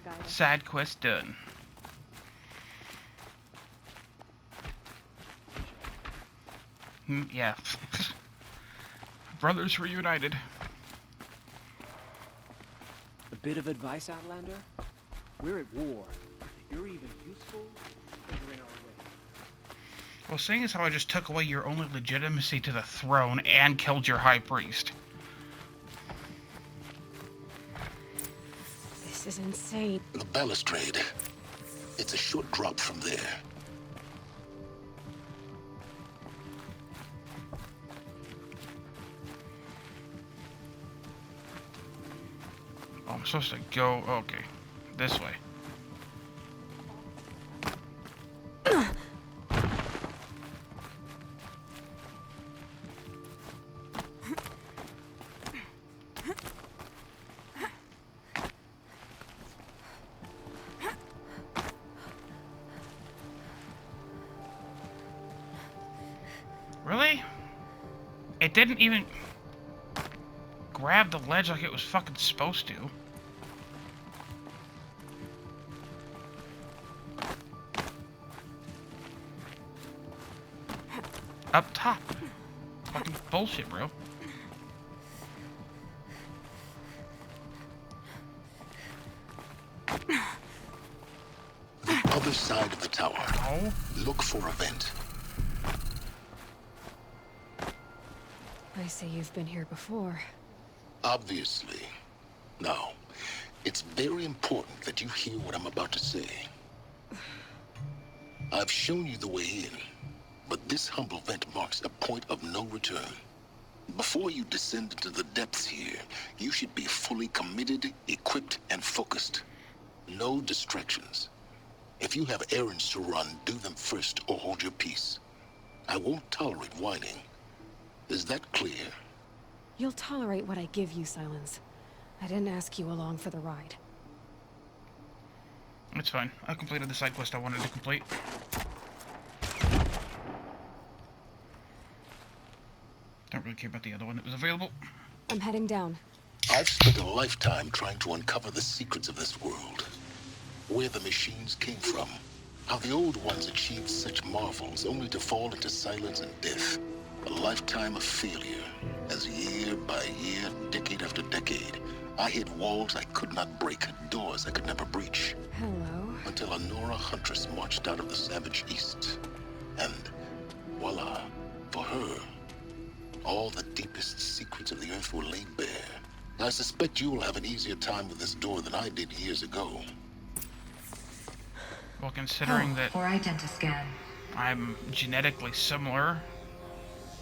guidance. Side quest done. Yeah. Brothers reunited. A bit of advice, Outlander? We're at war. If you're even useful, then you're in our way. Well, seeing as how I just took away your only legitimacy to the throne and killed your high priest. This is insane. The balustrade. It's a short drop from there. Oh, I'm supposed to go... Okay. This way. Really? It didn't even grab the ledge like it was fucking supposed to. Up top. Fucking bullshit, bro. The other side of the tower. Oh. Look for a vent. I see you've been here before. Obviously. Now, it's very important that you hear what I'm about to say. I've shown you the way in, but this humble vent marks a point of no return. Before you descend into the depths here, you should be fully committed, equipped, and focused. No distractions. If you have errands to run, do them first or hold your peace. I won't tolerate whining. Is that clear? You'll tolerate what I give you, Silence. I didn't ask you along for the ride. It's fine. I completed the side quest I wanted to complete. Don't really care about the other one that was available. I'm heading down. I've spent a lifetime trying to uncover the secrets of this world. Where the machines came from. How the old ones achieved such marvels only to fall into silence and death. A lifetime of failure, as year by year, decade after decade, I hit walls I could not break, doors I could never breach. Hello. Until a Nora huntress marched out of the savage east. And voila, for her, all the deepest secrets of the earth were laid bare. I suspect you will have an easier time with this door than I did years ago. Well, considering that for identiscan. I'm genetically similar,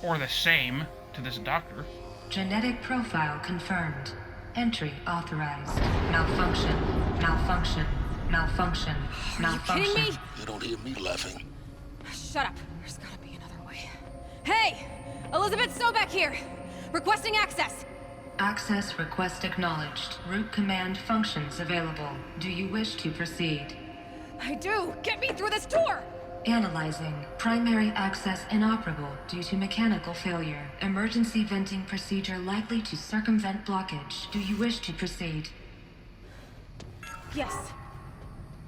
or the same, to this doctor. Genetic profile confirmed. Entry authorized. Malfunction. Malfunction. Malfunction. Malfunction. Are you kidding me? You don't hear me laughing. Shut up. There's gotta be another way. Hey! Elizabeth Stoback here! Requesting access! Access request acknowledged. Root command functions available. Do you wish to proceed? I do! Get me through this door! Analyzing. Primary access inoperable due to mechanical failure. Emergency venting procedure likely to circumvent blockage. Do you wish to proceed? Yes.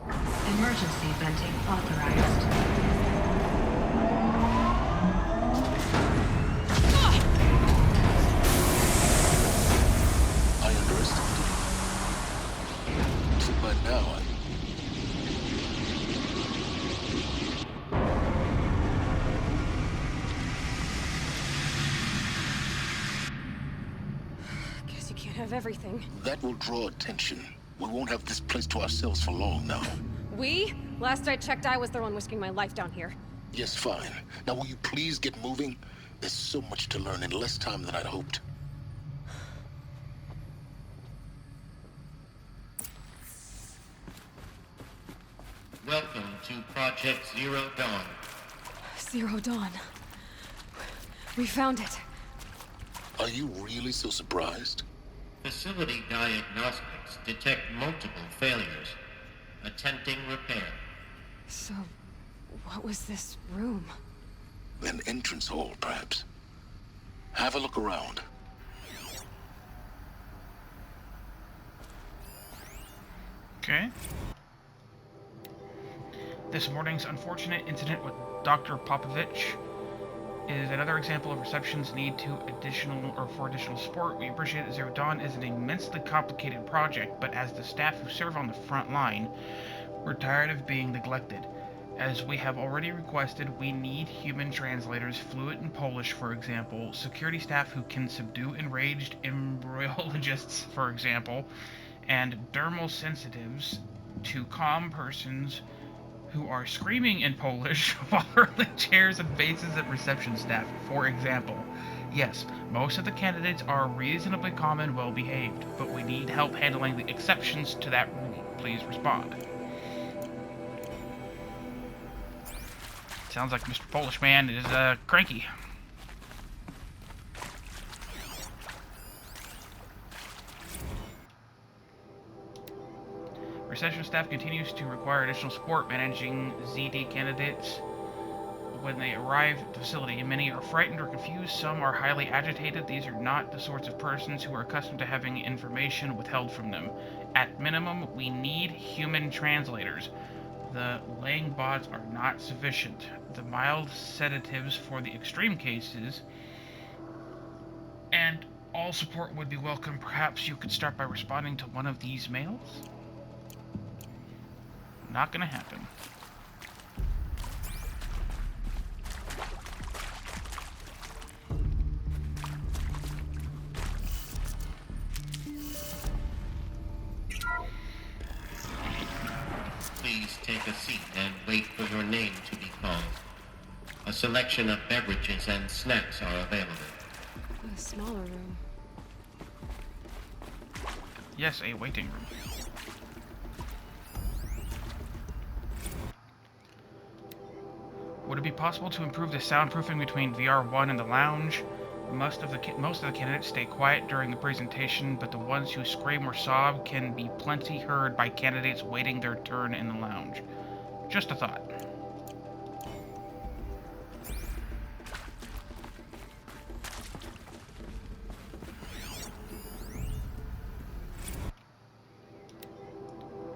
Emergency venting authorized. I underestimated you. So by now, Guess you can't have everything. that will draw attention. We won't have this place to ourselves for long now. We? Last I checked, I was the one risking my life down here. Yes, fine. Now will you please get moving? There's so much to learn in less time than I'd hoped. Welcome to Project Zero Dawn. Zero Dawn. We found it. Are you really so surprised? Facility diagnostics detect multiple failures. Attempting repair. So, what was this room? An entrance hall, perhaps. Have a look around. Okay. This morning's unfortunate incident with Dr. Popovich is another example of reception's need for additional support. We appreciate that Zero Dawn is an immensely complicated project, but as the staff who serve on the front line, we're tired of being neglected. As we have already requested, we need human translators, fluent in Polish, for example, security staff who can subdue enraged embryologists, for example, and dermal sensitives to calm persons who are screaming in Polish while hurling chairs and faces at reception staff, for example. Yes, most of the candidates are reasonably calm and well behaved, but we need help handling the exceptions to that rule. Please respond. Sounds like Mr. Polish Man is cranky. Reception staff continues to require additional support managing ZD candidates when they arrive at the facility. Many are frightened or confused, some are highly agitated. These are not the sorts of persons who are accustomed to having information withheld from them. At minimum, we need human translators. The laying bots are not sufficient. The mild sedatives for the extreme cases, and all support would be welcome. Perhaps you could start by responding to one of these mails? Not gonna happen. Please take a seat and wait for your name to be called. A selection of beverages and snacks are available. A smaller room. Yes, a waiting room. Would it be possible to improve the soundproofing between VR1 and the lounge? Most of the candidates stay quiet during the presentation, but the ones who scream or sob can be plenty heard by candidates waiting their turn in the lounge. Just a thought.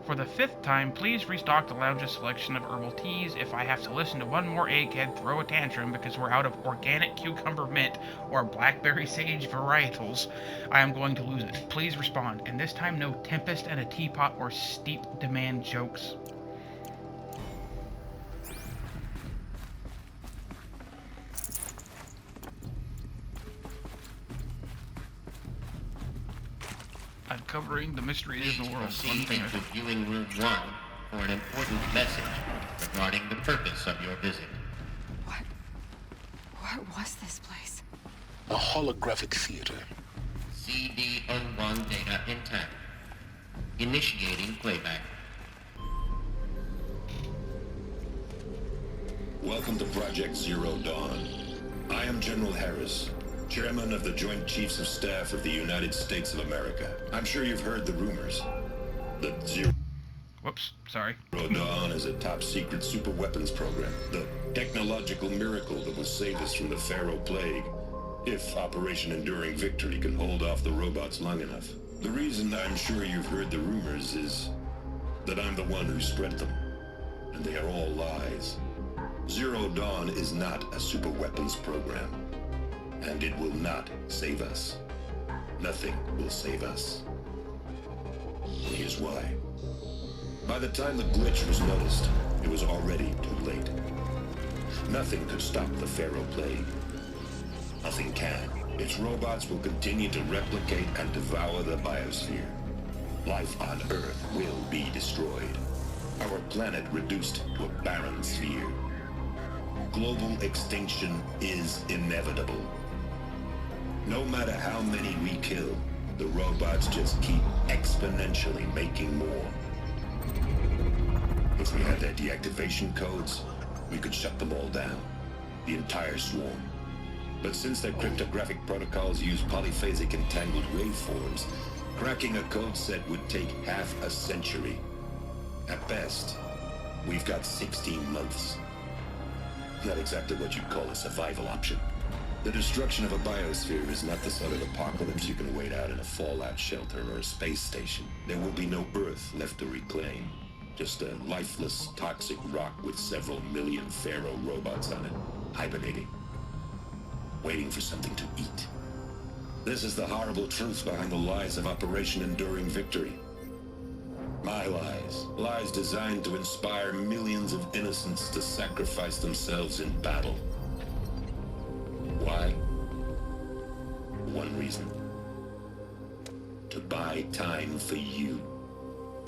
For the 5th time, please restock the lounge's selection of herbal teas. If I have to listen to one more egghead throw a tantrum because we're out of organic cucumber mint or blackberry sage varietals, I am going to lose it. Please respond, and this time no tempest and a teapot or steep demand jokes. Uncovering the mysteries of the world. Proceed into viewing room 1 for an important message regarding the purpose of your visit. What was this place? A holographic theater. CD01 data intact. Initiating playback. Welcome to Project Zero Dawn. I am General Harris, Chairman of the Joint Chiefs of Staff of the United States of America. I'm sure you've heard the rumors. The Zero Sorry. Dawn is a top-secret superweapons program, the technological miracle that will save us from the Pharaoh Plague, if Operation Enduring Victory can hold off the robots long enough. The reason I'm sure you've heard the rumors is that I'm the one who spread them, and they are all lies. Zero Dawn is not a superweapons program. And it will not save us. Nothing will save us. Here's why. By the time the glitch was noticed, it was already too late. Nothing could stop the Pharaoh Plague. Nothing can. Its robots will continue to replicate and devour the biosphere. Life on Earth will be destroyed. Our planet reduced to a barren sphere. Global extinction is inevitable. No matter how many we kill, the robots just keep exponentially making more. If we had their deactivation codes, we could shut them all down. The entire swarm. But since their cryptographic protocols use polyphasic entangled waveforms, cracking a code set would take half a century. At best, we've got 16 months. Not exactly what you'd call a survival option. The destruction of a biosphere is not the sort of apocalypse you can wait out in a fallout shelter or a space station. There will be no Earth left to reclaim. Just a lifeless, toxic rock with several million Pharaoh robots on it, hibernating, waiting for something to eat. This is the horrible truth behind the lies of Operation Enduring Victory. My lies. Lies designed to inspire millions of innocents to sacrifice themselves in battle. Why? One reason. To buy time for you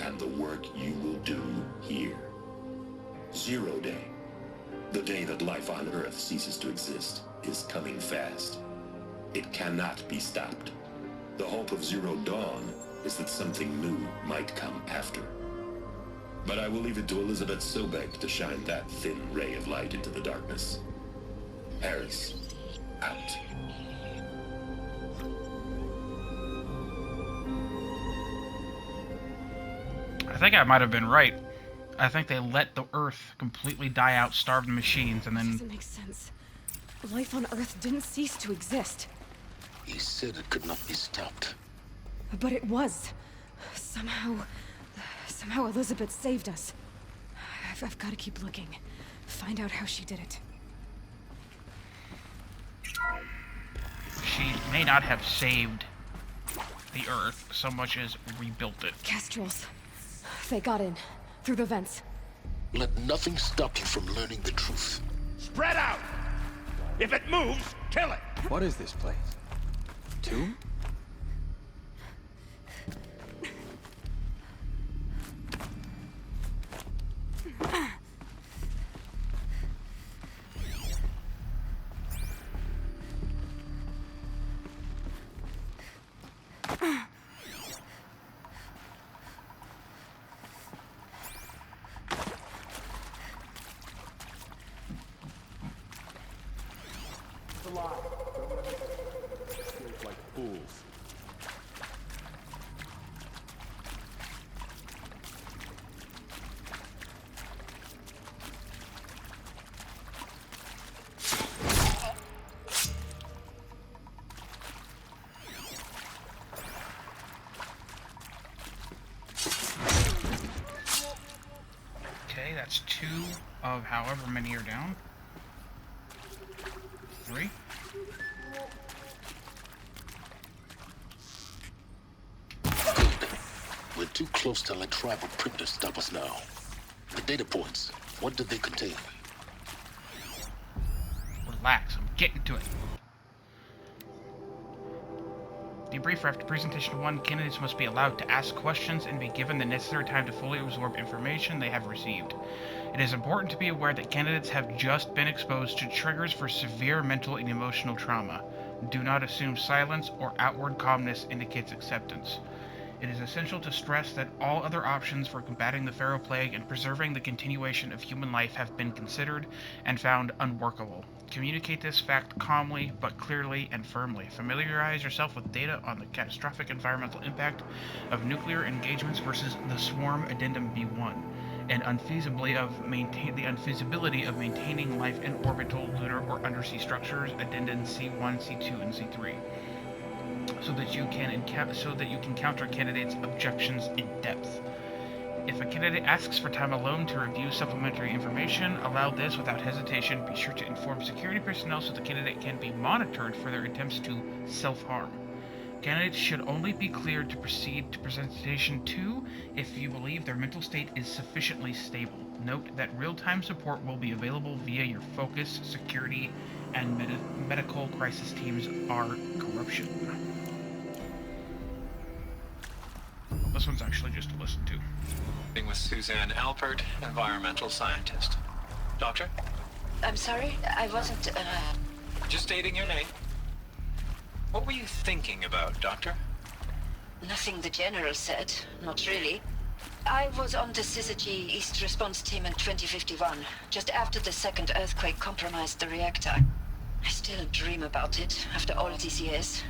and the work you will do here. Zero Day, the day that life on Earth ceases to exist, is coming fast. It cannot be stopped. The hope of Zero Dawn is that something new might come after. But I will leave it to Elizabeth Sobek to shine that thin ray of light into the darkness. Harris, out. I think I might have been right. I think they let the Earth completely die out, starve the machines, and then... Doesn't make sense. Life on Earth didn't cease to exist. He said it could not be stopped. But it was. Somehow Elizabeth saved us. I've got to keep looking. Find out how she did it. She may not have saved the Earth so much as rebuilt it. Kestrels. They got in. Through the vents. Let nothing stop you from learning the truth. Spread out! If it moves, kill it! What is this place? Tomb? Like fools. Okay, that's 2 of however many are down. 3. We're too close to let tribal printers stop us now. The data points, what did they contain? Relax, I'm getting to it. Debrief after presentation 1, candidates must be allowed to ask questions and be given the necessary time to fully absorb information they have received. It is important to be aware that candidates have just been exposed to triggers for severe mental and emotional trauma. Do not assume silence or outward calmness indicates acceptance. It is essential to stress that all other options for combating the Pharaoh Plague and preserving the continuation of human life have been considered and found unworkable. Communicate this fact calmly but clearly and firmly. Familiarize yourself with data on the catastrophic environmental impact of nuclear engagements versus the Swarm Addendum B1, and the unfeasibility of maintaining life in orbital, lunar, or undersea structures, Addendum C1, C2, and C3. So that you can counter candidates' objections in depth. If a candidate asks for time alone to review supplementary information, allow this without hesitation. Be sure to inform security personnel so the candidate can be monitored for their attempts to self-harm. Candidates should only be cleared to proceed to presentation 2 if you believe their mental state is sufficiently stable. Note that real-time support will be available via your focus, security, and medical crisis teams are corruption. This one's actually just to listen to. With Suzanne Alpert, environmental scientist. Doctor? I'm sorry, I wasn't, Just stating your name. What were you thinking about, Doctor? Nothing the General said, not really. I was on the Syzygy East Response Team in 2051, just after the second earthquake compromised the reactor. I still dream about it, after all these years.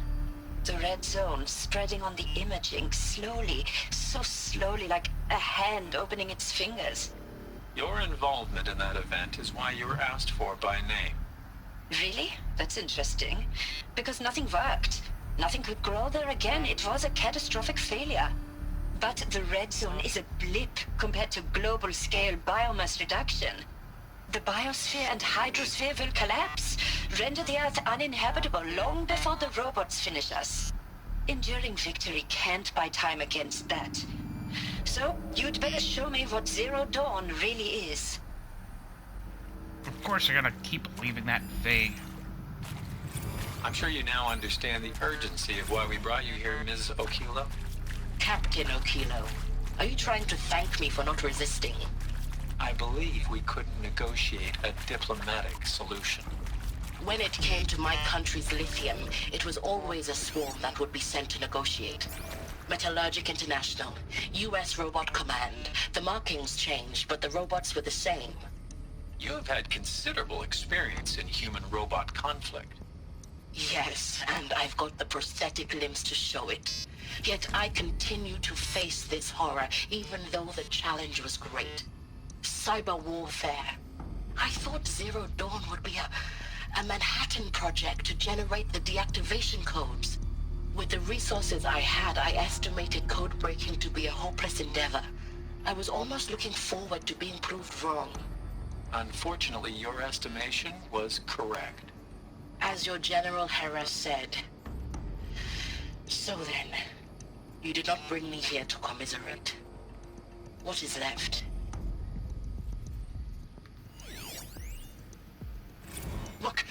The red zone spreading on the imaging, slowly, so slowly, like a hand opening its fingers. Your involvement in that event is why you were asked for by name. Really? That's interesting. Because nothing worked. Nothing could grow there again. It was a catastrophic failure. But the red zone is a blip compared to global-scale biomass reduction. The biosphere and hydrosphere will collapse, render the Earth uninhabitable long before the robots finish us. Enduring victory can't buy time against that. So, you'd better show me what Zero Dawn really is. Of course, you're gonna keep leaving that vague. I'm sure you now understand the urgency of why we brought you here, Ms. Okilo. Captain Okilo, are you trying to thank me for not resisting? I believe we couldn't negotiate a diplomatic solution. When it came to my country's lithium, it was always a swarm that would be sent to negotiate. Metallurgic International, U.S. Robot Command. The markings changed, but the robots were the same. You have had considerable experience in human-robot conflict. Yes, and I've got the prosthetic limbs to show it. Yet I continue to face this horror, even though the challenge was great. Cyber warfare. I thought Zero Dawn would be a Manhattan project to generate the deactivation codes. With the resources I had, I estimated code breaking to be a hopeless endeavor. I was almost looking forward to being proved wrong. Unfortunately, your estimation was correct. As your General Hera said. So then, you did not bring me here to commiserate. What is left? Look,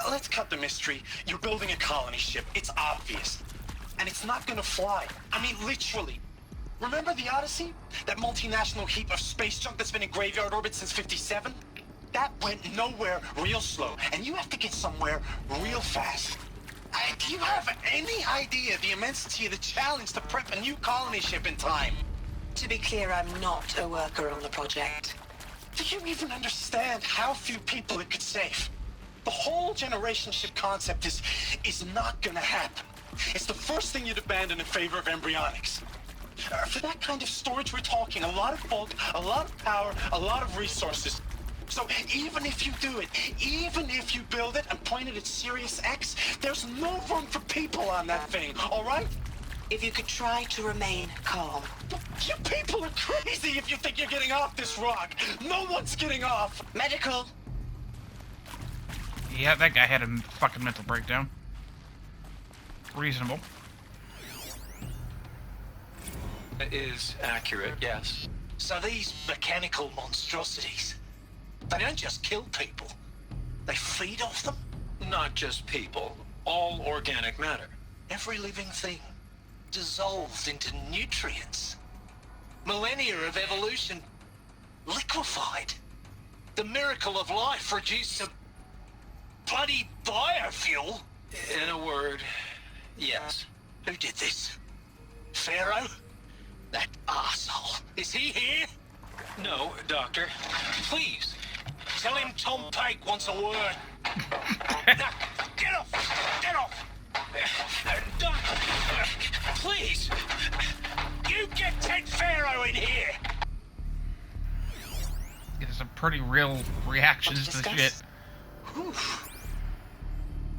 let's cut the mystery. You're building a colony ship. It's obvious. And it's not gonna fly. I mean, literally. Remember the Odyssey? That multinational heap of space junk that's been in graveyard orbit since '57? That went nowhere real slow. And you have to get somewhere real fast. Do you have any idea the immensity of the challenge to prep a new colony ship in time? To be clear, I'm not a worker on the project. Do you even understand how few people it could save? The whole generation ship concept is not gonna happen. It's the first thing you'd abandon in favor of embryonics. For that kind of storage, we're talking a lot of bulk, a lot of power, a lot of resources. So even if you do it, even if you build it and point it at Sirius X, there's no room for people on that thing, all right? If you could try to remain calm. You people are crazy if you think you're getting off this rock. No one's getting off. Medical. Yeah, that guy had a fucking mental breakdown. Reasonable. That is accurate, yes. So these mechanical monstrosities, they don't just kill people. They feed off them? Not just people. All organic matter. Every living thing dissolved into nutrients. Millennia of evolution liquefied. The miracle of life reduced to bloody biofuel. In a word, yes. Who did this? Pharaoh? That arsehole. Is he here? No, Doctor. Please. Tell him Tom Pike wants a word. Now, get off! Get off! Doctor, please. You get Ted Pharaoh in here! There's some pretty real reactions to the shit. Whew.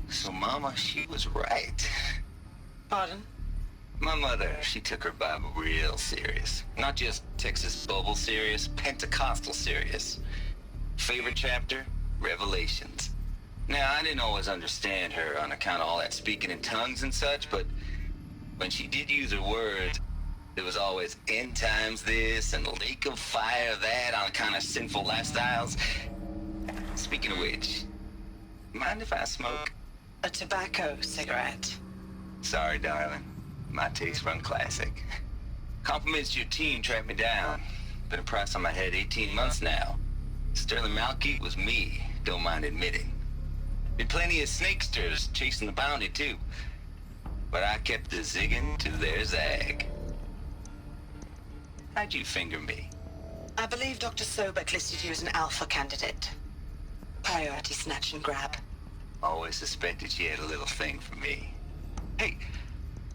So Mama, she was right. Pardon? My mother, she took her Bible real serious. Not just Texas Bible serious, Pentecostal serious. Favorite chapter? Revelations. Now, I didn't always understand her on account of all that speaking in tongues and such, but when she did use her words, there was always end times this and lake of fire that on account of sinful lifestyles. Speaking of which, mind if I smoke? A tobacco cigarette. Sorry, darling. My taste run classic. Compliments to your team tracked me down. Been a price on my head 18 months now. Sterling Malkeet was me, don't mind admitting. Been plenty of snakesters chasing the bounty too. But I kept the zigging to their zag. How'd you finger me? I believe Dr. Sobek listed you as an alpha candidate. Priority snatch and grab. Always suspected she had a little thing for me. Hey,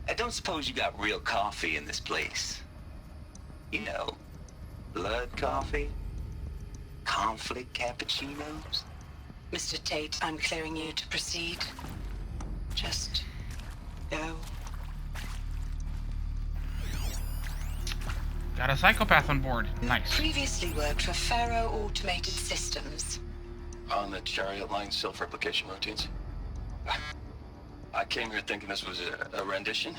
I don't suppose you got real coffee in this place. You know, blood coffee? Conflict cappuccinos? Mr. Tate, I'm clearing you to proceed. Just go. Got a psychopath on board. Nice. Previously worked for Faro Automated Systems. On the Chariot Line self-replication routines? I came here thinking this was a rendition.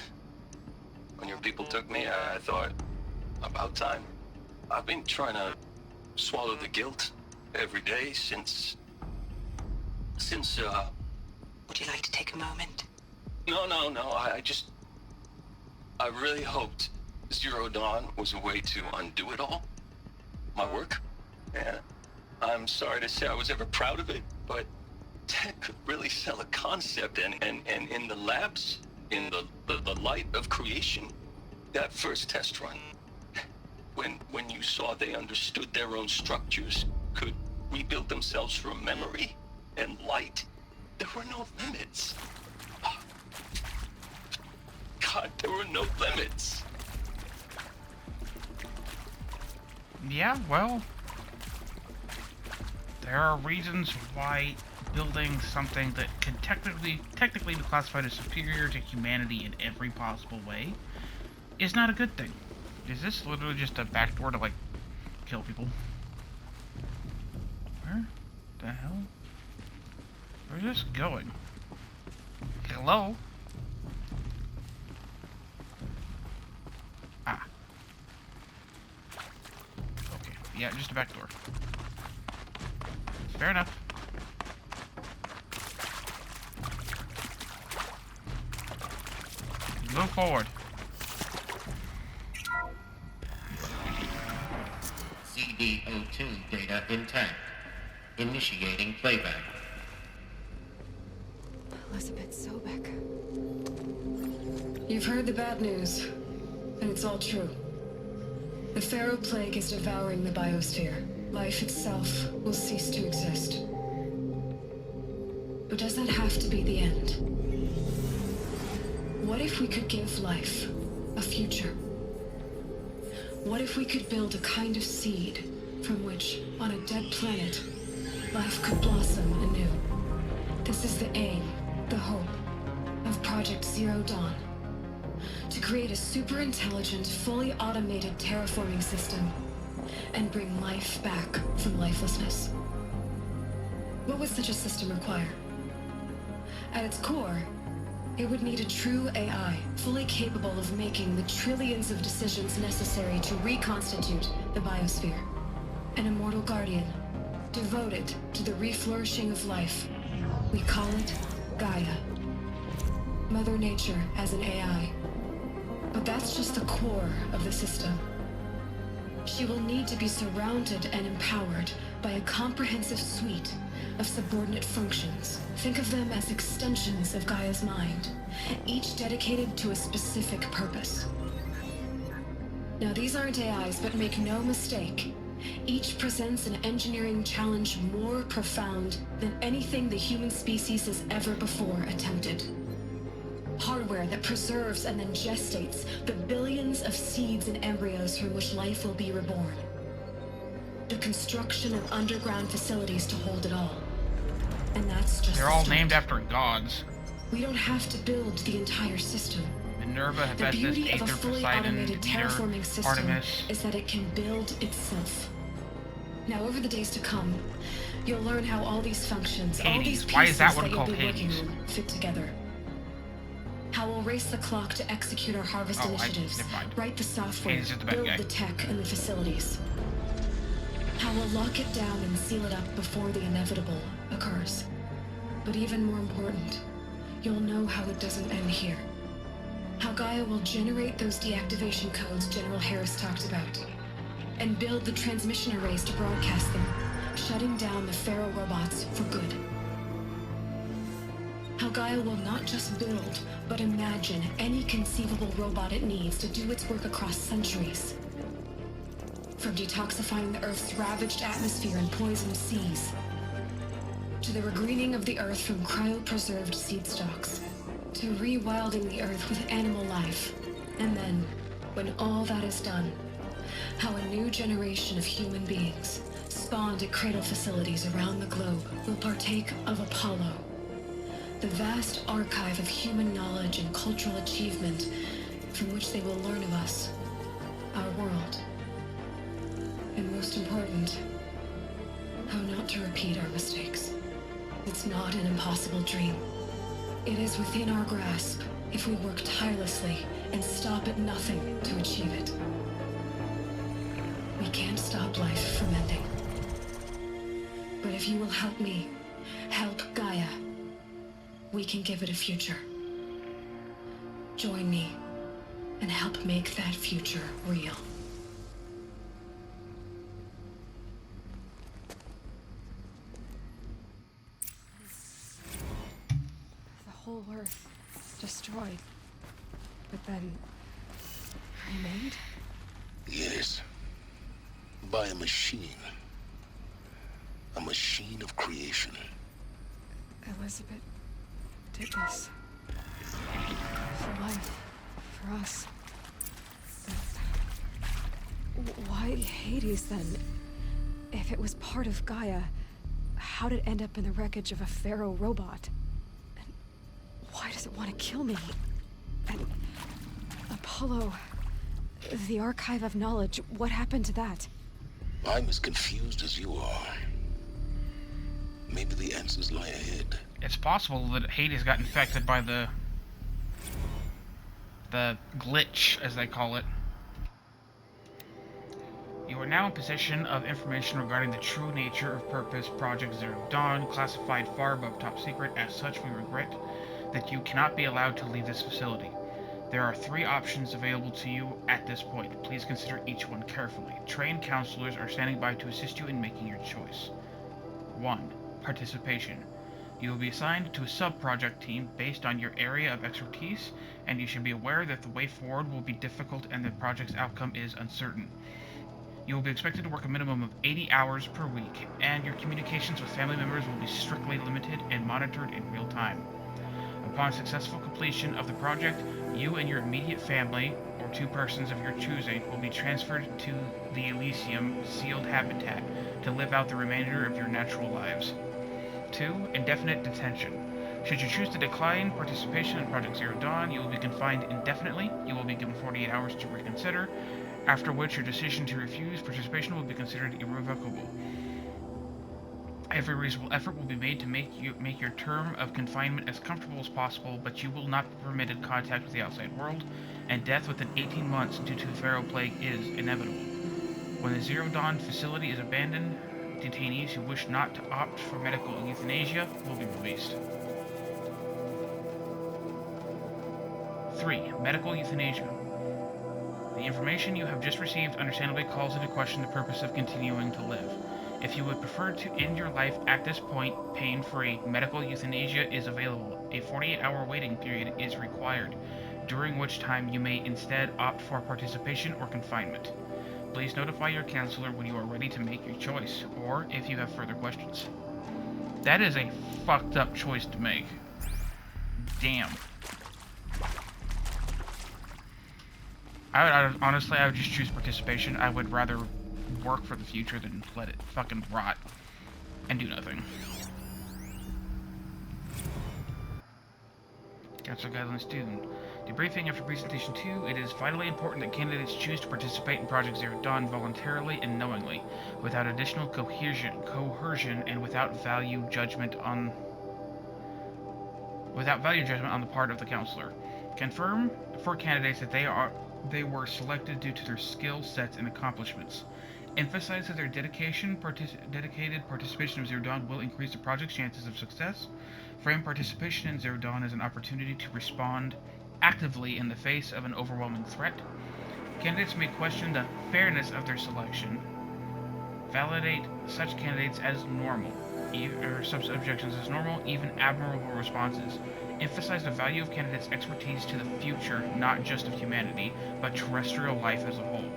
When your people took me, I thought, about time. I've been trying to swallow the guilt every day since... Would you like to take a moment? No, I really hoped Zero Dawn was a way to undo it all. My work. Yeah. I'm sorry to say I was ever proud of it, but Tech could really sell a concept, and in the labs, in the light of creation, that first test run, when you saw they understood their own structures, could rebuild themselves from memory and light, there were no limits. God, there were no limits. Yeah, well, there are reasons why building something that can technically be classified as superior to humanity in every possible way is not a good thing. Is this literally just a backdoor to, like, kill people? Where the hell? Where's this going? Hello? Ah. Okay, yeah, just a backdoor. Fair enough. Move forward. CD02 data intact. Initiating playback. Elizabeth Sobek. You've heard the bad news, and it's all true. The Pharaoh Plague is devouring the biosphere. Life itself will cease to exist. But does that have to be the end? What if we could give life a future? What if we could build a kind of seed from which, on a dead planet, life could blossom anew? This is the aim, the hope, of Project Zero Dawn. To create a super-intelligent, fully automated terraforming system and bring life back from lifelessness. What would such a system require? At its core, it would need a true AI, fully capable of making the trillions of decisions necessary to reconstitute the biosphere. An immortal guardian, devoted to the reflourishing of life. We call it Gaia. Mother Nature as an AI. But that's just the core of the system. She will need to be surrounded and empowered by a comprehensive suite of subordinate functions. Think of them as extensions of Gaia's mind, each dedicated to a specific purpose. Now, these aren't AIs, but make no mistake, each presents an engineering challenge more profound than anything the human species has ever before attempted. Hardware that preserves and then gestates the billions of seeds and embryos from which life will be reborn. The construction of underground facilities to hold it all. And that's just They're all named after gods. We don't have to build the entire system. Minerva, The Hephaestus, beauty of a Aether, fully Poseidon, automated Demeter, terraforming system Artemis. is that it can build itself. Now, over the days to come, you'll learn how all these functions, all these Hades. pieces Why is that one you'll called be working Hades? on fit together. How we'll race the clock to execute our harvest initiatives, never mind. write the software, Hades is the bad build guy. the tech and the facilities. How we'll lock it down and seal it up before the inevitable occurs. But even more important, you'll know how it doesn't end here. How Gaia will generate those deactivation codes General Harris talked about, and build the transmission arrays to broadcast them, shutting down the Pharaoh robots for good. How Gaia will not just build, but imagine any conceivable robot it needs to do its work across centuries. From detoxifying the Earth's ravaged atmosphere and poisoned seas, to the regreening of the Earth from cryopreserved seed stalks, to rewilding the Earth with animal life. And then, when all that is done, how a new generation of human beings, spawned at cradle facilities around the globe will partake of Apollo, the vast archive of human knowledge and cultural achievement from which they will learn of us, our world, and most important, how not to repeat our mistakes. It's not an impossible dream. It is within our grasp if we work tirelessly and stop at nothing to achieve it. We can't stop life from ending. But if you will help me, help Gaia, we can give it a future. Join me and help make that future real. The whole Earth destroyed, but then remade? Yes. By a machine. A machine of creation. Elizabeth did this. For life. For us. Why Hades, then? If it was part of Gaia, how did it end up in the wreckage of a Pharaoh robot? And why does it want to kill me? And Apollo, the archive of knowledge, what happened to that? I'm as confused as you are. Maybe the answers lie ahead. It's possible that Hades got infected by the glitch, as they call it. You are now in possession of information regarding the true nature of Purpose Project Zero Dawn, classified far above top secret. As such, we regret that you cannot be allowed to leave this facility. There are 3 options available to you at this point. Please consider each one carefully. Trained counselors are standing by to assist you in making your choice. 1. Participation. You will be assigned to a sub-project team based on your area of expertise, and you should be aware that the way forward will be difficult and the project's outcome is uncertain. You will be expected to work a minimum of 80 hours per week, and your communications with family members will be strictly limited and monitored in real time. Upon successful completion of the project, you and your immediate family, or 2 persons of your choosing, will be transferred to the Elysium sealed habitat to live out the remainder of your natural lives. 2. Indefinite detention. Should you choose to decline participation in Project Zero Dawn, you will be confined indefinitely. You will be given 48 hours to reconsider, after which your decision to refuse participation will be considered irrevocable. Every reasonable effort will be made to make your term of confinement as comfortable as possible, but you will not be permitted contact with the outside world, and death within 18 months due to the Pharaoh Plague is inevitable. When the Zero Dawn facility is abandoned, detainees who wish not to opt for medical euthanasia will be released. 3. Medical euthanasia. The information you have just received understandably calls into question the purpose of continuing to live. If you would prefer to end your life at this point, pain-free, medical euthanasia is available. A 48-hour waiting period is required, during which time you may instead opt for participation or confinement. Please notify your counselor when you are ready to make your choice, or if you have further questions. That is a fucked up choice to make. Damn. Honestly, I would just choose participation. I would rather work for the future than let it fucking rot and do nothing. Council Guidelines 2. Debriefing after Presentation 2. It is vitally important that candidates choose to participate in Project Zero Dawn voluntarily and knowingly, without additional coercion, and without value judgment on the part of the counselor. Confirm for candidates that they were selected due to their skill sets and accomplishments. Emphasize that their dedicated participation in Zero Dawn will increase the project's chances of success. Frame participation in Zero Dawn as an opportunity to respond actively in the face of an overwhelming threat. Candidates may question the fairness of their selection. Validate such candidates as normal, or such objections as normal, even admirable responses. Emphasize the value of candidates' expertise to the future, not just of humanity, but terrestrial life as a whole.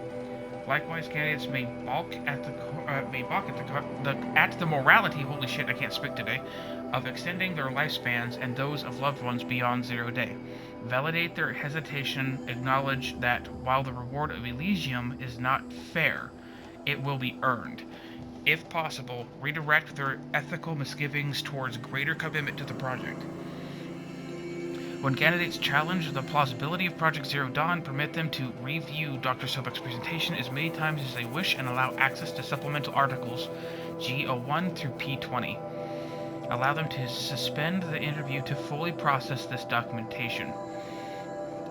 Likewise, candidates may balk at the morality, holy shit, I can't speak today, of extending their lifespans and those of loved ones beyond 0 day. Validate their hesitation, acknowledge that while the reward of Elysium is not fair, it will be earned. if possible, redirect their ethical misgivings towards greater commitment to the project. When candidates challenge the plausibility of Project Zero Dawn, permit them to review Dr. Sobek's presentation as many times as they wish and allow access to supplemental articles G01 through P20. Allow them to suspend the interview to fully process this documentation.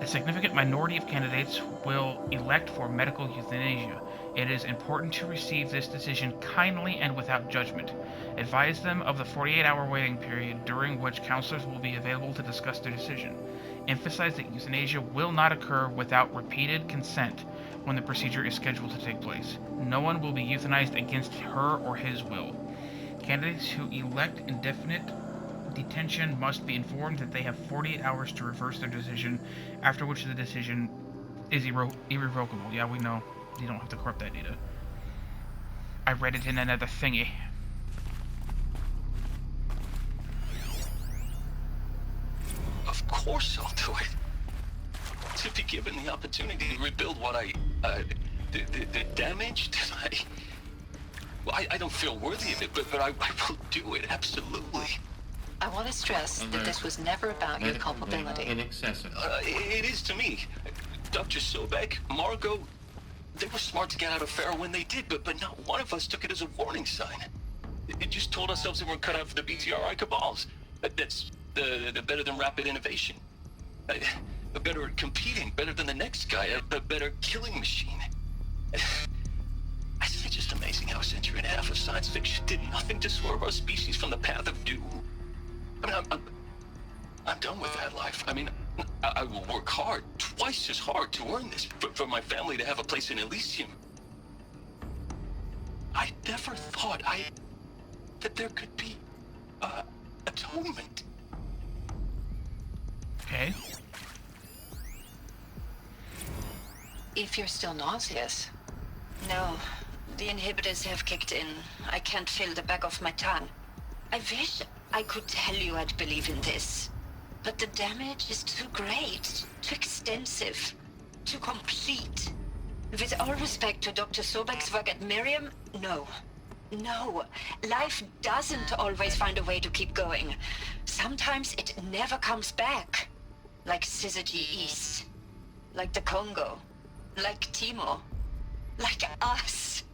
A significant minority of candidates will elect for medical euthanasia. It is important to receive this decision kindly and without judgment. Advise them of the 48-hour waiting period during which counselors will be available to discuss their decision. Emphasize that euthanasia will not occur without repeated consent when the procedure is scheduled to take place. No one will be euthanized against her or his will. Candidates who elect indefinite detention must be informed that they have 48 hours to reverse their decision, after which the decision is irrevocable. Yeah, we know. You don't have to corrupt that data. I read it in another thingy. Of course I'll do it. To be given the opportunity to rebuild what the damage that I don't feel worthy of it, but I will do it, absolutely. I want to stress that this was never about your culpability. It is to me. Dr. Sobek, Margot, they were smart to get out of Pharaoh when they did, but not one of us took it as a warning sign. It just told ourselves that we're cut out for the BTRI cabals. That's the better than rapid innovation. Better at competing, better than the next guy, a better killing machine. It's just amazing how a century and a half of science fiction did nothing to swerve our species from the path of doom. I mean, I'm done with that life. I mean, I will work hard, twice as hard to earn this, for my family to have a place in Elysium. I never thought that there could be, atonement. Okay. If you're still nauseous. No, the inhibitors have kicked in. I can't feel the back of my tongue. I wish I could tell you I'd believe in this. But the damage is too great, too extensive, too complete. With all respect to Dr. Sobek's work at Miriam, no. No, life doesn't always find a way to keep going. Sometimes it never comes back. Like Syzygy East. Like the Congo. Like Timo. Like us.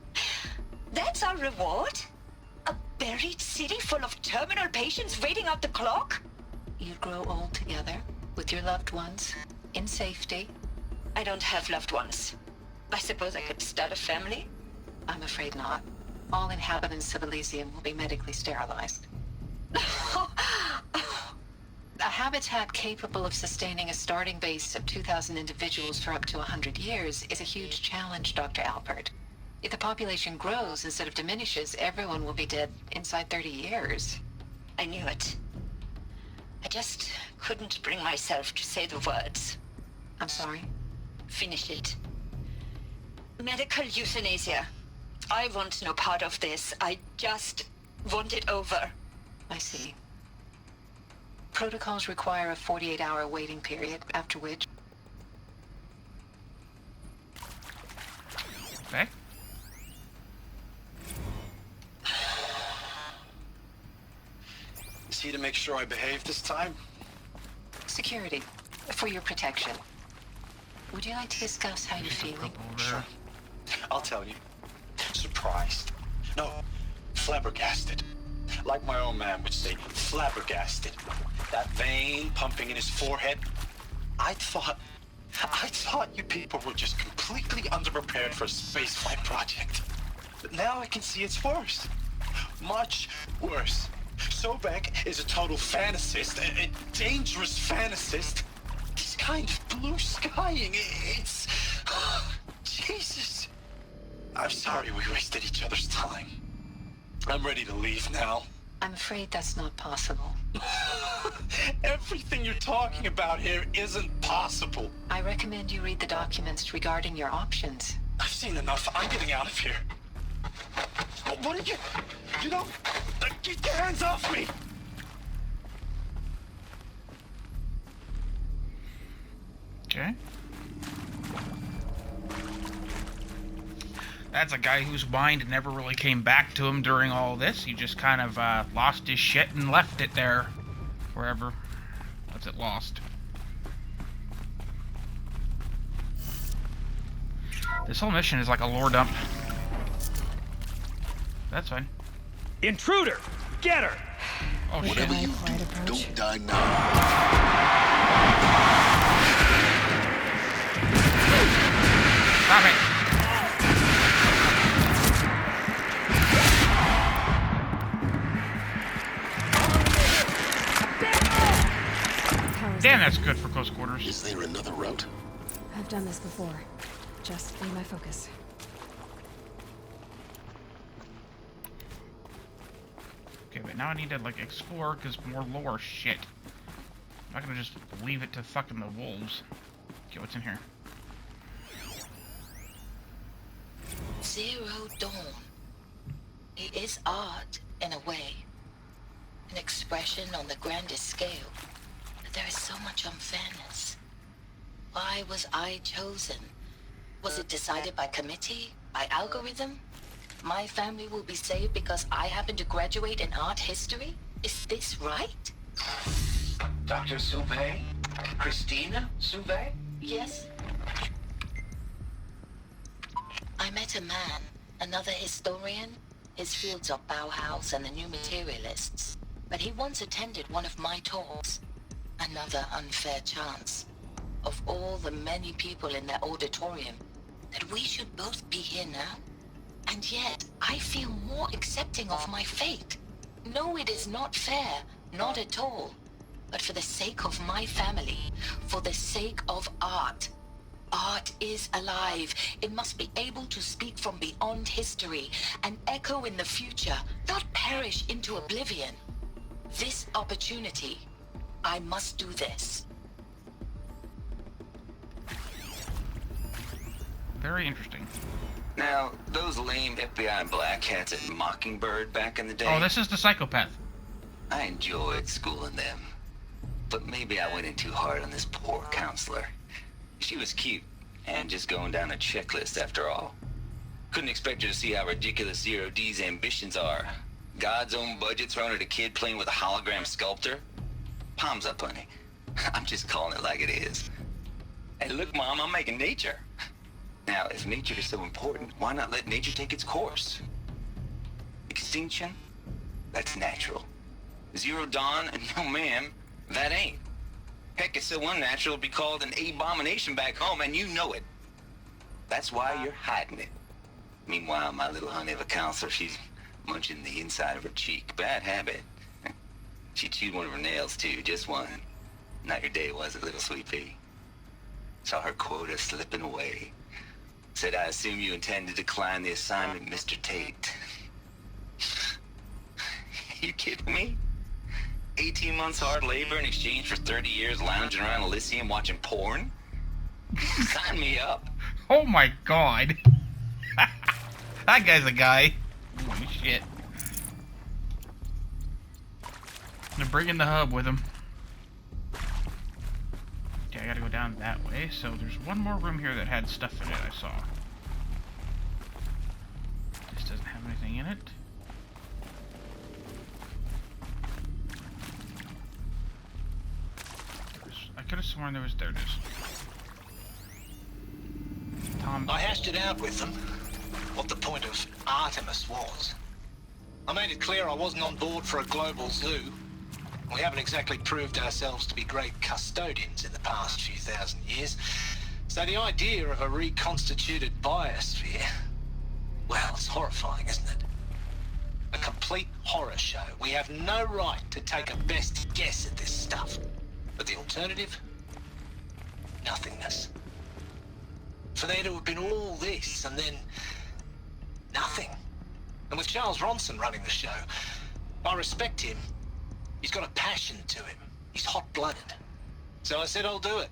That's our reward? A buried city full of terminal patients waiting out the clock? You'd grow old together, with your loved ones, in safety. I don't have loved ones. I suppose I could start a family? I'm afraid not. All inhabitants of Elysium will be medically sterilized. A habitat capable of sustaining a starting base of 2,000 individuals for up to 100 years is a huge challenge, Dr. Alpert. If the population grows instead of diminishes, everyone will be dead inside 30 years. I knew it. I just couldn't bring myself to say the words. I'm sorry? Finish it. Medical euthanasia. I want no part of this. I just want it over. I see. Protocols require a 48-hour waiting period, after which... Okay. Is he to make sure I behave this time? Security, for your protection. Would you like to discuss how you're feeling? Sure. I'll tell you. Surprised. No, flabbergasted. Like my own man would say, flabbergasted. That vein pumping in his forehead. I thought you people were just completely underprepared for a spaceflight project. But now I can see it's worse. Much worse. Sobek is a total fantasist, a dangerous fantasist. He's kind of blue skying. It's... Jesus. I'm sorry we wasted each other's time. I'm ready to leave now. I'm afraid that's not possible. Everything you're talking about here isn't possible. I recommend you read the documents regarding your options. I've seen enough. I'm getting out of here. What did you... You don't... Get your hands off me! Okay. That's a guy whose mind never really came back to him during all this. He just kind of lost his shit and left it there. Wherever. What's it lost? This whole mission is like a lore dump. That's fine. Intruder! Get her! Oh shit. Whatever you do, don't die now. Stop it! Damn, that's good for close quarters. Is there another route? I've done this before. Just be my focus. Okay, but now I need to, like, explore, because more lore shit. I'm not gonna just leave it to fucking the wolves. Okay, what's in here? Zero Dawn. It is art, in a way. An expression on the grandest scale. But there is so much unfairness. Why was I chosen? Was it decided by committee? By algorithm? My family will be saved because I happen to graduate in art history? Is this right? Dr. Sauvé? Christina Sauvé? Yes. I met a man, another historian. His fields are Bauhaus and the New Materialists. But he once attended one of my talks. Another unfair chance. Of all the many people in that auditorium, that we should both be here now. And yet, I feel more accepting of my fate. No, it is not fair. Not at all. But for the sake of my family, for the sake of art. Art is alive. It must be able to speak from beyond history and echo in the future, not perish into oblivion. This opportunity, I must do this. Very interesting. Now, those lame FBI black hats at Mockingbird back in the day... Oh, this is the psychopath. I enjoyed schooling them. But maybe I went in too hard on this poor counselor. She was cute, and just going down a checklist after all. Couldn't expect her to see how ridiculous Zero D's ambitions are. God's own budget thrown at a kid playing with a hologram sculptor? Palms up, honey. I'm just calling it like it is. Hey, look, Mom, I'm making nature. Now, if nature is so important, why not let nature take its course? Extinction? That's natural. Zero Dawn? No, ma'am, that ain't. Heck, it's so unnatural to be called an abomination back home, and you know it. That's why you're hiding it. Meanwhile, my little honey of a counselor, she's munching the inside of her cheek. Bad habit. She chewed one of her nails, too, just one. Not your day, was it, little sweet pea? Saw her quota slipping away. Said, I assume you intend to decline the assignment, Mr. Tate. You kidding me? 18 months hard labor in exchange for 30 years lounging around Elysium watching porn? Sign me up. Oh my god. That guy's a guy. Holy shit. They're bringing the hub with him. Okay, I gotta go down that way. So there's one more room here that had stuff in it, I saw. This doesn't have anything in it. I could have sworn there it is. Tom. I hashed it out with them, what the point of Artemis was. I made it clear I wasn't on board for a global zoo. We haven't exactly proved ourselves to be great custodians in the past few thousand years. So the idea of a reconstituted biosphere, well, it's horrifying, isn't it? A complete horror show. We have no right to take a best guess at this stuff. But the alternative? Nothingness. For there to have been all this, and then nothing. And with Charles Ronson running the show, I respect him. He's got a passion to him. He's hot-blooded. So I said I'll do it.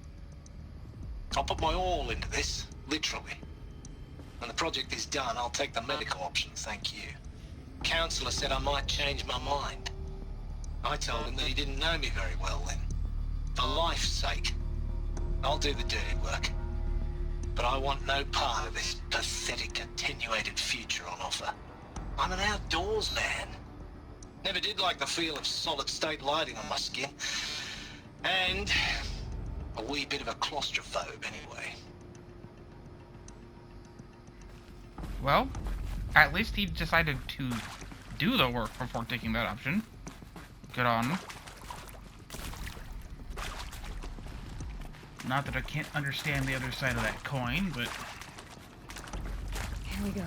I'll put my all into this, literally. When the project is done, I'll take the medical option, thank you. Counselor said I might change my mind. I told him that he didn't know me very well then. For life's sake, I'll do the dirty work. but I want no part of this pathetic attenuated future on offer. I'm an outdoors man. Never did like the feel of solid state lighting on my skin. And a wee bit of a claustrophobe anyway. Well, at least he decided to do the work before taking that option. Good on him. Not that I can't understand the other side of that coin, but... Here we go.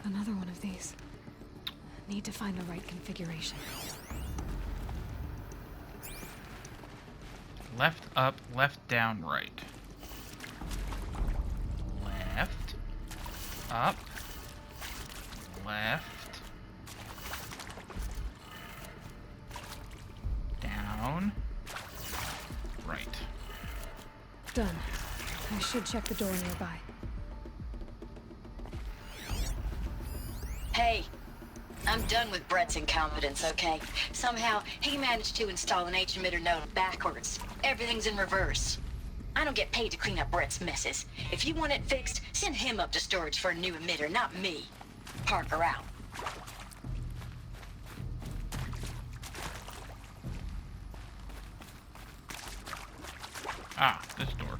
Another one of these. Need to find the right configuration. Left, up, left, down, right. Left, up, left, down, right. Done. I should check the door nearby. Hey, I'm done with Brett's incompetence, okay? Somehow, he managed to install an H-emitter node backwards. Everything's in reverse. I don't get paid to clean up Brett's messes. If you want it fixed, send him up to storage for a new emitter, not me. Parker out. Ah, this door.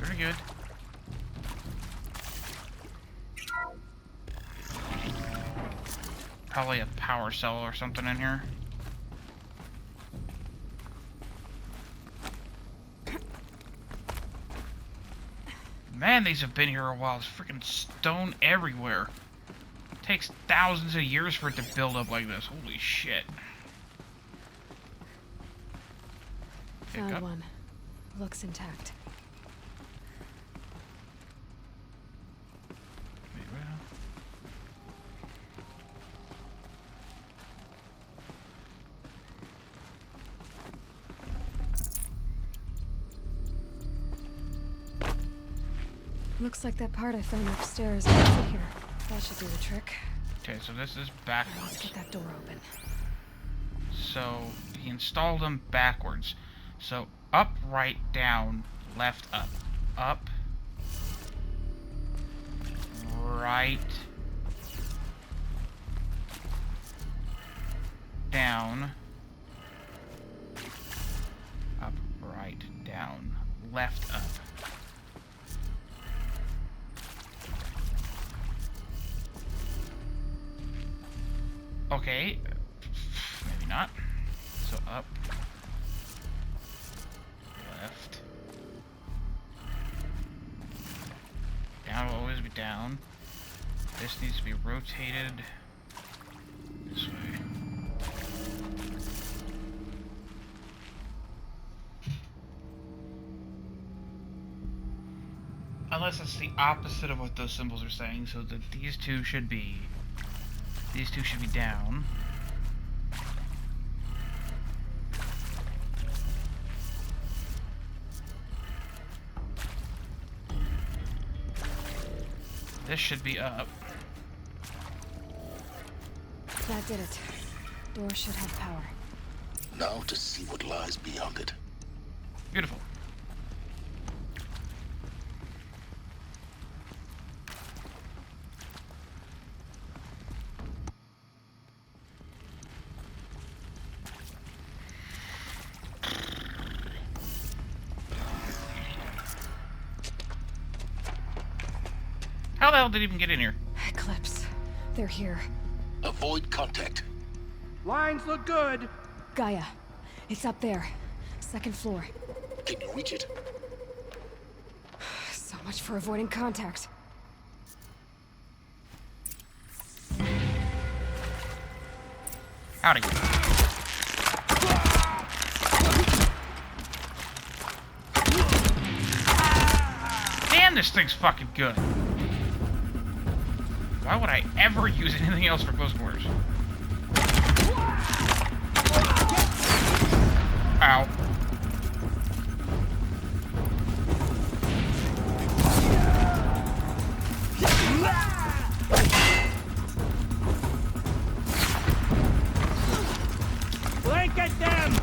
Very good. Probably a power cell or something in here. Man, these have been here a while. There's freaking stone everywhere. It takes thousands of years for it to build up like this. Holy shit. Found one. Looks intact. Looks like that part I found upstairs is over here. That should do the trick. Okay, so this is backwards. Let's get that door open. So he installed them backwards. So up, right, down, left, up. Up, right, down, up, right, down, left, up. Okay, maybe not. So up, left, down will always be down. This needs to be rotated this way. Unless it's the opposite of what those symbols are saying, so that these two should be down. This should be up. That did it. Door should have power. Now to see what lies beyond it. Beautiful. How the hell did it even get in here? Eclipse. They're here. Avoid contact. Lines look good. Gaia. It's up there. Second floor. Can you reach it? So much for avoiding contact. Howdy. Damn, this thing's fucking good. Why would I ever use anything else for close quarters? Ow. Blanket them!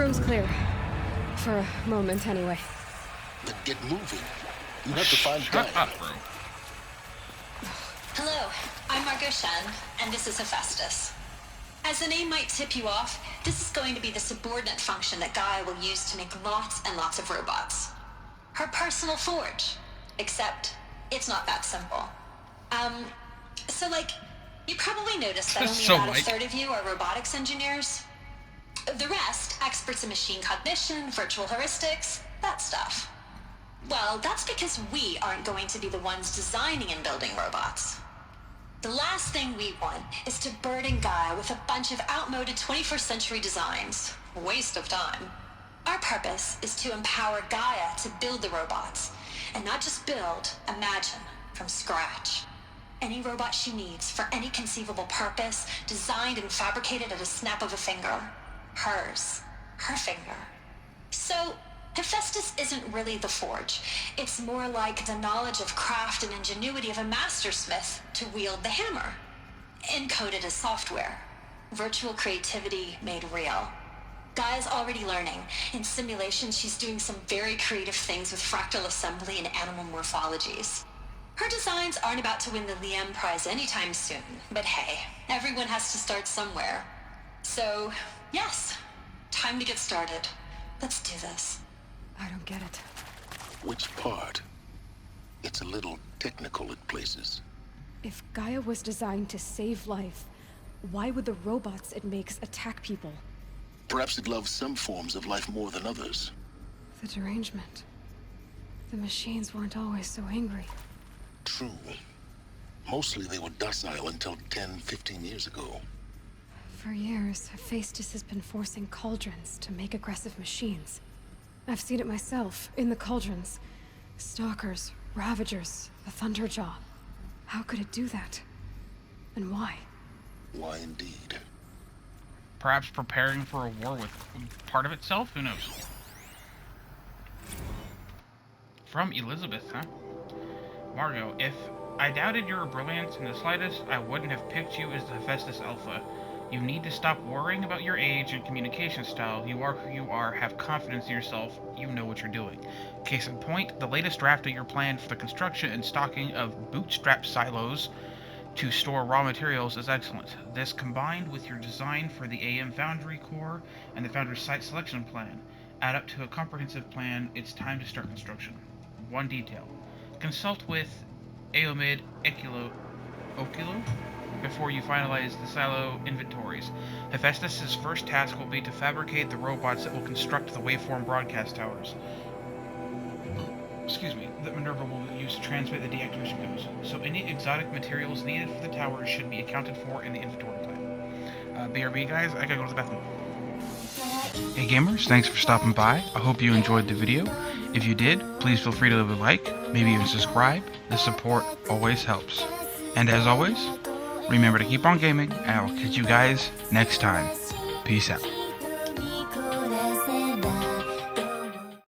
room's clear. For a moment, anyway. Then get moving. You have to find Gaia. Bro. Hello, I'm Margot Shen, and this is Hephaestus. As the name might tip you off, this is going to be the subordinate function that Gaia will use to make lots and lots of robots. Her personal forge. Except, it's not that simple. So you probably noticed that only about a third of you are robotics engineers. The rest, experts in machine cognition, virtual heuristics, that stuff. Well, that's because we aren't going to be the ones designing and building robots. The last thing we want is to burden Gaia with a bunch of outmoded 21st century designs. Waste of time. Our purpose is to empower Gaia to build the robots. And not just build, imagine, from scratch. Any robot she needs for any conceivable purpose, designed and fabricated at a snap of a finger. Hers. Her finger. So, Hephaestus isn't really the forge. It's more like the knowledge of craft and ingenuity of a mastersmith to wield the hammer. Encoded as software. Virtual creativity made real. Gaia's already learning. In simulations, she's doing some very creative things with fractal assembly and animal morphologies. Her designs aren't about to win the Liam Prize anytime soon, but hey, everyone has to start somewhere. So, yes, time to get started. Let's do this. I don't get it. Which part? It's a little technical at places. If Gaia was designed to save life, why would the robots it makes attack people? Perhaps it loves some forms of life more than others. The derangement. The machines weren't always so angry. True. Mostly they were docile until 10, 15 years ago. For years, Hephaestus has been forcing cauldrons to make aggressive machines. I've seen it myself, in the cauldrons. Stalkers, Ravagers, the Thunderjaw. How could it do that? And why? Why indeed? Perhaps preparing for a war with part of itself? Who knows? From Elizabeth, huh? Margot, if I doubted your brilliance in the slightest, I wouldn't have picked you as the Hephaestus Alpha. You need to stop worrying about your age and communication style. You are who you are, have confidence in yourself, you know what you're doing. Case in point, the latest draft of your plan for the construction and stocking of bootstrap silos to store raw materials is excellent. This combined with your design for the AM Foundry core and the Foundry site selection plan add up to a comprehensive plan. It's time to start construction. One detail. Consult with Aomid Oculo before you finalize the silo inventories. Hephaestus' first task will be to fabricate the robots that will construct the waveform broadcast towers. That Minerva will use to transmit the deactivation codes. So any exotic materials needed for the towers should be accounted for in the inventory plan. BRB guys, I gotta go to the bathroom. Hey gamers, thanks for stopping by. I hope you enjoyed the video. If you did, please feel free to leave a like, maybe even subscribe. The support always helps. And as always, remember to keep on gaming, and I'll catch you guys next time. Peace out.